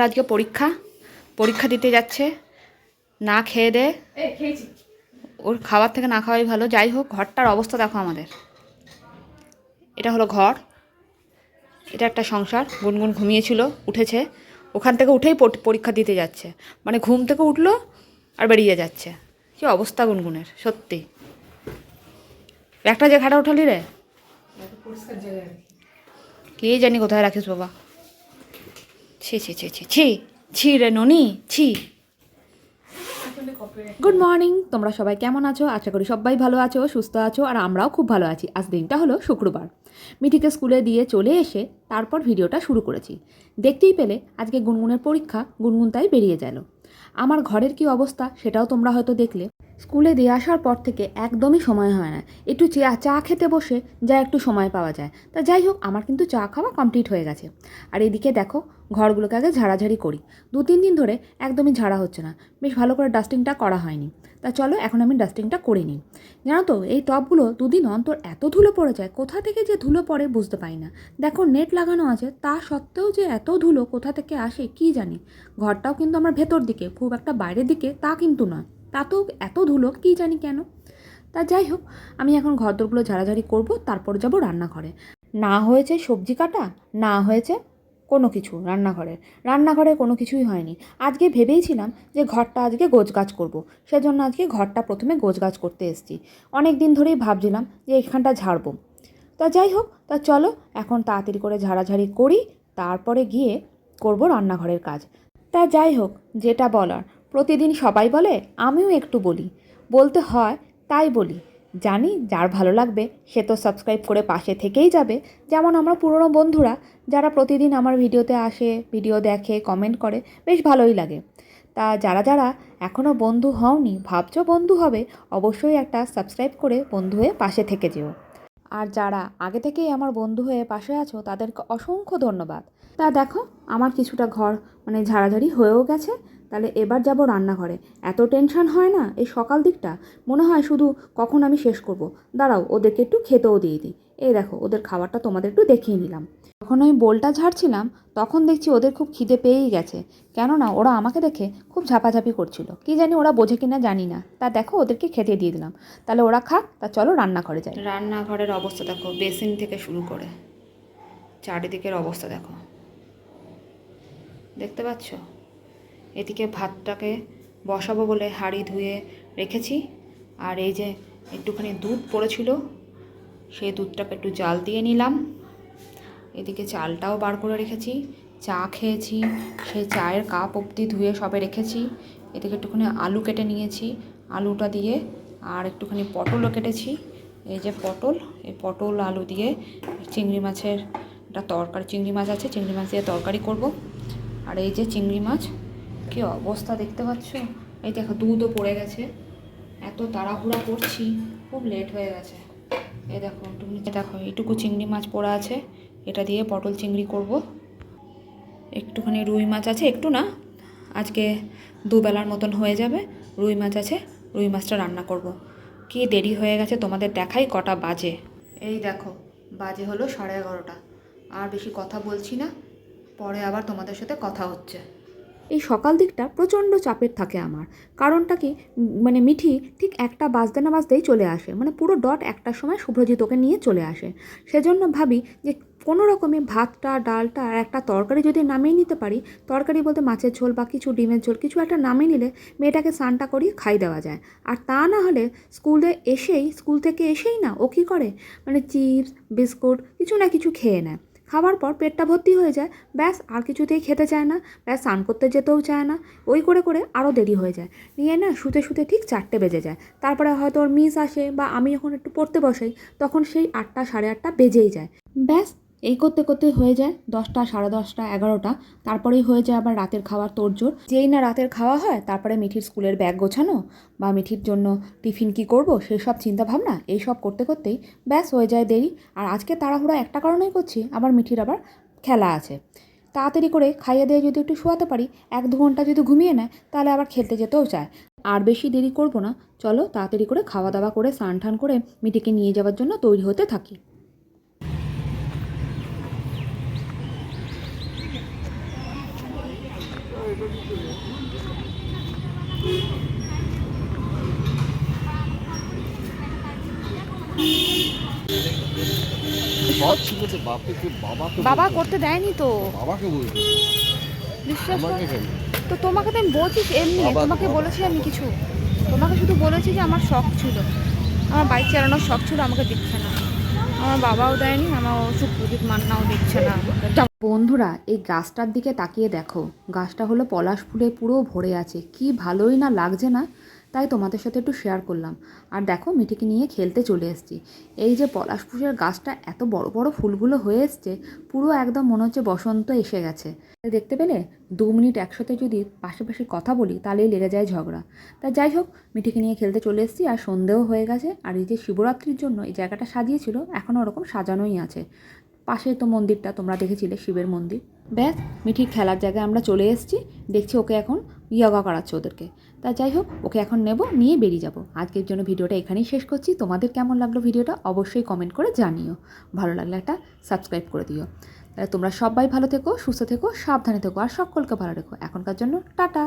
আজকে পরীক্ষা দিতে যাচ্ছে, না খেয়ে দে, ওর খাবার থেকে না খাওয়াই ভালো। যাই হোক, ঘরটার অবস্থা দেখো আমাদের। এটা হলো ঘর, এটা একটা সংসার। গুনগুন ঘুমিয়েছিল, উঠেছে, ওখান থেকে উঠেই পরীক্ষা দিতে যাচ্ছে। মানে ঘুম থেকে উঠলো আর বেরিয়ে যাচ্ছে। কী অবস্থা গুনগুনের, সত্যি। একটা যে খাটা উঠালি রে, কে জানি কোথায় রাখিস বাবা। ছি ছি ছি ছি ছি ছি রে ননি, ছি। গুড মর্নিং, তোমরা সবাই কেমন আছো? আশা করি সবাই ভালো আছো, সুস্থ আছো, আর আমরাও খুব ভালো আছি। আজ দিনটা হলো শুক্রবার। মিঠিকে স্কুলে দিয়ে চলে এসে তারপর ভিডিওটা শুরু করেছি। দেখতেই পেলে আজকে গুনগুনের পরীক্ষা, গুনগুন তাই বেরিয়ে গেল। আমার ঘরের কি অবস্থা সেটাও তোমরা হয়তো দেখলে। স্কুলে দিয়ে আসার পর থেকে একদমই সময় হয় না। একটু চা খেতে বসে যা একটু সময় পাওয়া যায়। তা যাই হোক, আমার কিন্তু চা খাওয়া কমপ্লিট হয়ে গেছে। আর এদিকে দেখো, ঘরগুলোকে আগে ঝাড়াঝাড়ি করি। 2-3 দিন ধরে একদমই ঝাড়া হচ্ছে না, বেশ ভালো করে ডাস্টিংটা করা হয়নি। তা চলো এখন আমি ডাস্টিংটা করে নিই। জানো তো, এই টবগুলো 2 দিন অন্তর এত ধুলো পড়ে যায়, কোথা থেকে যে ধুলো পড়ে বুঝতে পারি না। দেখো, নেট লাগানো আছে, তা সত্ত্বেও যে এত ধুলো কোথা থেকে আসে কি জানি। ঘরটাও কিন্তু আমার ভেতর দিকে, খুব একটা বাইরের দিকে তা কিন্তু নয়, তাতেও এত ধুলো কি জানি কেন। তা যাই হোক, আমি এখন ঘরদোরগুলো ঝাড়াঝাড়ি করব, তারপর যাব রান্নাঘরে। না হয়েছে সবজি কাটা, না হয়েছে কোনো কিছু রান্নাঘরে কোনো কিছুই হয়নি। আজকে ভেবেইছিলাম যে ঘরটা আজকে গোছগাছ করব, সেজন্য আজকে ঘরটা প্রথমে গোছগাছ করতে এসেছি। অনেক দিন ধরেই ভাবছিলাম যে এখানটা ঝাড়বো। তা যাই হোক, তা চলো এখন তাড়াতাড়ি করে ঝাড়াঝাড়ি করি, তারপরে গিয়ে করব রান্নাঘরের কাজ। তা যাই হোক, যেটা বলার প্রতিদিন সবাই বলে, আমিও একটু বলি, বলতে হয় তাই বলি। জানি যার ভালো লাগবে সে তো সাবস্ক্রাইব করে পাশে থেকেই যাবে। যেমন আমরা পুরনো বন্ধুরা যারা প্রতিদিন আমার ভিডিওতে আসে, ভিডিও দেখে, কমেন্ট করে, বেশ ভালোই লাগে। তা যারা যারা এখনও বন্ধু হওনি, ভাবছো বন্ধু হবে, অবশ্যই একটা সাবস্ক্রাইব করে বন্ধু হয়ে পাশে থেকে যেও। আর যারা আগে থেকেই আমার বন্ধু হয়ে পাশে আছো তাদেরকে অসংখ্য ধন্যবাদ। তা দেখো, আমার কিছুটা ঘর ঝাড়াঝাড়ি হয়েও গেছে। তাহলে এবার যাব রান্নাঘরে। এত টেনশন হয় না এই সকাল দিকটা, মনে হয় শুধু কখন আমি শেষ করব। দাঁড়াও, ওদেরকে একটু খেতেও দিয়ে দিই। এই দেখো, ওদের খাবারটা তোমাদের একটু দেখিয়ে নিলাম। যখন আমি বোলটা ঝাড়ছিলাম তখন দেখছি ওদের খুব খিদে পেয়েই গেছে। কেননা ওরা আমাকে দেখে খুব ঝাপাঝাপি করছিল, কি জানি ওরা বোঝে কিনা জানি না। তা দেখো, ওদেরকে খেতে দিয়ে দিলাম। তাহলে ওরা খাক। তা চলো রান্নাঘরে যাই। রান্নাঘরের অবস্থা দেখো, বেসিন থেকে শুরু করে চারিদিকের অবস্থা দেখো, দেখতে পাচ্ছ। এদিকে ভাতটাকে বসাবো বলে হাঁড়ি ধুয়ে রেখেছি। আর এই যে একটুখানি দুধ পড়েছিল, সেই দুধটাকে একটু জাল দিয়ে নিলাম। এদিকে চালটাও বার করে রেখেছি, চা খেয়েছি, সেই চায়ের কাপ অবধি ধুয়ে সবে রেখেছি। এদিকে একটুখানি আলু কেটে নিয়েছি, আলুটা দিয়ে, আর একটুখানি পটলও কেটেছি। এই যে পটল, এই পটল আলু দিয়ে চিংড়ি মাছের একটা তরকারি, চিংড়ি মাছ আছে, চিংড়ি মাছ দিয়ে তরকারি করব। আর এই যে চিংড়ি মাছ, কী অবস্থা দেখতে পাচ্ছ। এই দেখো, দুধও পড়ে গেছে, এত তাড়াহুড়া করছি, খুব লেট হয়ে গেছে। এই দেখো, দেখো এইটুকু চিংড়ি মাছ পড়ে আছে, এটা দিয়ে পটল চিংড়ি করব। একটুখানি রুই মাছ আছে, একটু না, আজকে দুবেলার মতন হয়ে যাবে। রুই মাছ আছে, রুই মাছটা রান্না করব। কি দেরি হয়ে গেছে তোমাদের দেখাই কটা বাজে। এই দেখো, বাজে হলো 11:30। আর বেশি কথা বলছি না, পরে আবার তোমাদের সাথে কথা হচ্ছে। এই সকাল দিকটা প্রচণ্ড চাপের থাকে আমার। কারণটা কি, মিঠি ঠিক 1টা বাজতে না বাজতেই চলে আসে, পুরো ডট 1টার সময় শুভ্রজিৎ ওকে নিয়ে চলে আসে। সেজন্য ভাবি যে কোনো রকমে ভাতটা, ডালটা আর একটা তরকারি যদি নামিয়ে নিতে পারি, তরকারি বলতে মাছের ঝোল বা কিছু ডিমের ঝোল কিছু একটা নামিয়ে নিলে মেয়েটাকে স্নানটা করিয়ে খাই দেওয়া যায়। আর তা না হলে স্কুল থেকে এসেই না ও কী করে, চিপস বিস্কুট কিছু না কিছু খেয়ে নেয়। খাওয়ার পর পেটটা ভর্তি হয়ে যায়, ব্যাস আর কিছুতেই খেতে চায় না, ব্যাস স্নান করতে যেতেও চায় না। ওই করে করে আরও দেরি হয়ে যায়, নিয়ে না শুতে শুতে ঠিক 4টে বেজে যায়। তারপরে হয়তো ওর মিস আসে বা আমি যখন একটু পড়তে বসাই তখন সেই 8টা 8:30 বেজেই যায়। ব্যাস এই করতে করতে হয়ে যায় 10টা, 10:30, 11টা। তারপরেই হয়ে যায় আবার রাতের খাওয়ার তোড়জোড়। যেই না রাতের খাওয়া হয়, তারপরে মিঠির স্কুলের ব্যাগ গোছানো বা মিঠির জন্য টিফিন কী করব সেই সব চিন্তাভাবনা, এই সব করতে করতেই ব্যাস হয়ে যায় দেরি। আর আজকে তাড়াহুড়া একটা কারণেই করছি, আবার মিঠির আবার খেলা আছে। তাড়াতাড়ি করে খাইয়ে দিয়ে যদি একটু শোয়াতে পারি, 1-2 ঘন্টা যদি ঘুমিয়ে নেয়, তাহলে আবার খেলতে যেতেও চায়। আর বেশি দেরি করব না, চলো তাড়াতাড়ি করে খাওয়া দাওয়া করে স্নান টান করে মিঠিকে নিয়ে যাওয়ার জন্য তৈরি হতে থাকি। সব ছিল তো বাবাকে বাবা করতে দেয়নি তো, বাবাকে বলতো বিশ্বাস কর। আমাকে কেন? তো তোমাকে তো আমি বলছি এমনি, বাবা তো তোমাকে বাবা। বলেছি আমি কিছু, তোমাকে শুধু বলেছি যে আমার শখ ছিল, আমার বাইক চালানোর শখ ছিল, আমাকে দিচ্ছে না। আমার বাবাও দেয়নি, আমার ওষুধ প্রদীপ মান্নাও দিচ্ছে না আমাকে। বন্ধুরা, এই গাছটার দিকে তাকিয়ে দেখো, গাছটা হলো পলাশ ফুলে পুরো ভরে আছে, কি ভালোই না লাগছে না? তাই তোমাদের সাথে একটু শেয়ার করলাম। আর দেখো, মিঠিকে নিয়ে খেলতে চলে এসেছি। এই যে পলাশ ফুলের গাছটা এত বড় বড় ফুলগুলো হয়ে এসছে, পুরো একদম মনে হচ্ছে বসন্ত এসে গেছে। দেখতে পেলে, 2 মিনিট একসাথে যদি পাশাপাশি কথা বলি তাহলেই লেগে যায় ঝগড়া। তাই যাই হোক, মিঠিকে নিয়ে খেলতে চলে এসেছি, আর সন্ধেও হয়ে গেছে। আর এই যে শিবরাত্রির জন্য এই জায়গাটা সাজিয়েছিল, এখনও ওরকম সাজানোই আছে। পাশেই তো মন্দিরটা তোমরা দেখেছিলে, শিবের মন্দির। ব্যাস, মিঠির খেলার জায়গায় আমরা চলে এসেছি। দেখছি ওকে এখন ইয়োগা করাচ্ছে ওদেরকে। তা যাই হোক, ওকে এখন নেব, নিয়ে বেরিয়ে যাব। আজকের জন্য ভিডিওটা এখানেই শেষ করছি। তোমাদের কেমন লাগলো ভিডিওটা অবশ্যই কমেন্ট করে জানিও। ভালো লাগলে একটা সাবস্ক্রাইব করে দিও। তাহলে তোমরা সবাই ভালো থেকো, সুস্থ থেকো, সাবধানে থেকো, আর সকলকে ভালো রেখো। এখনকার জন্য টাটা।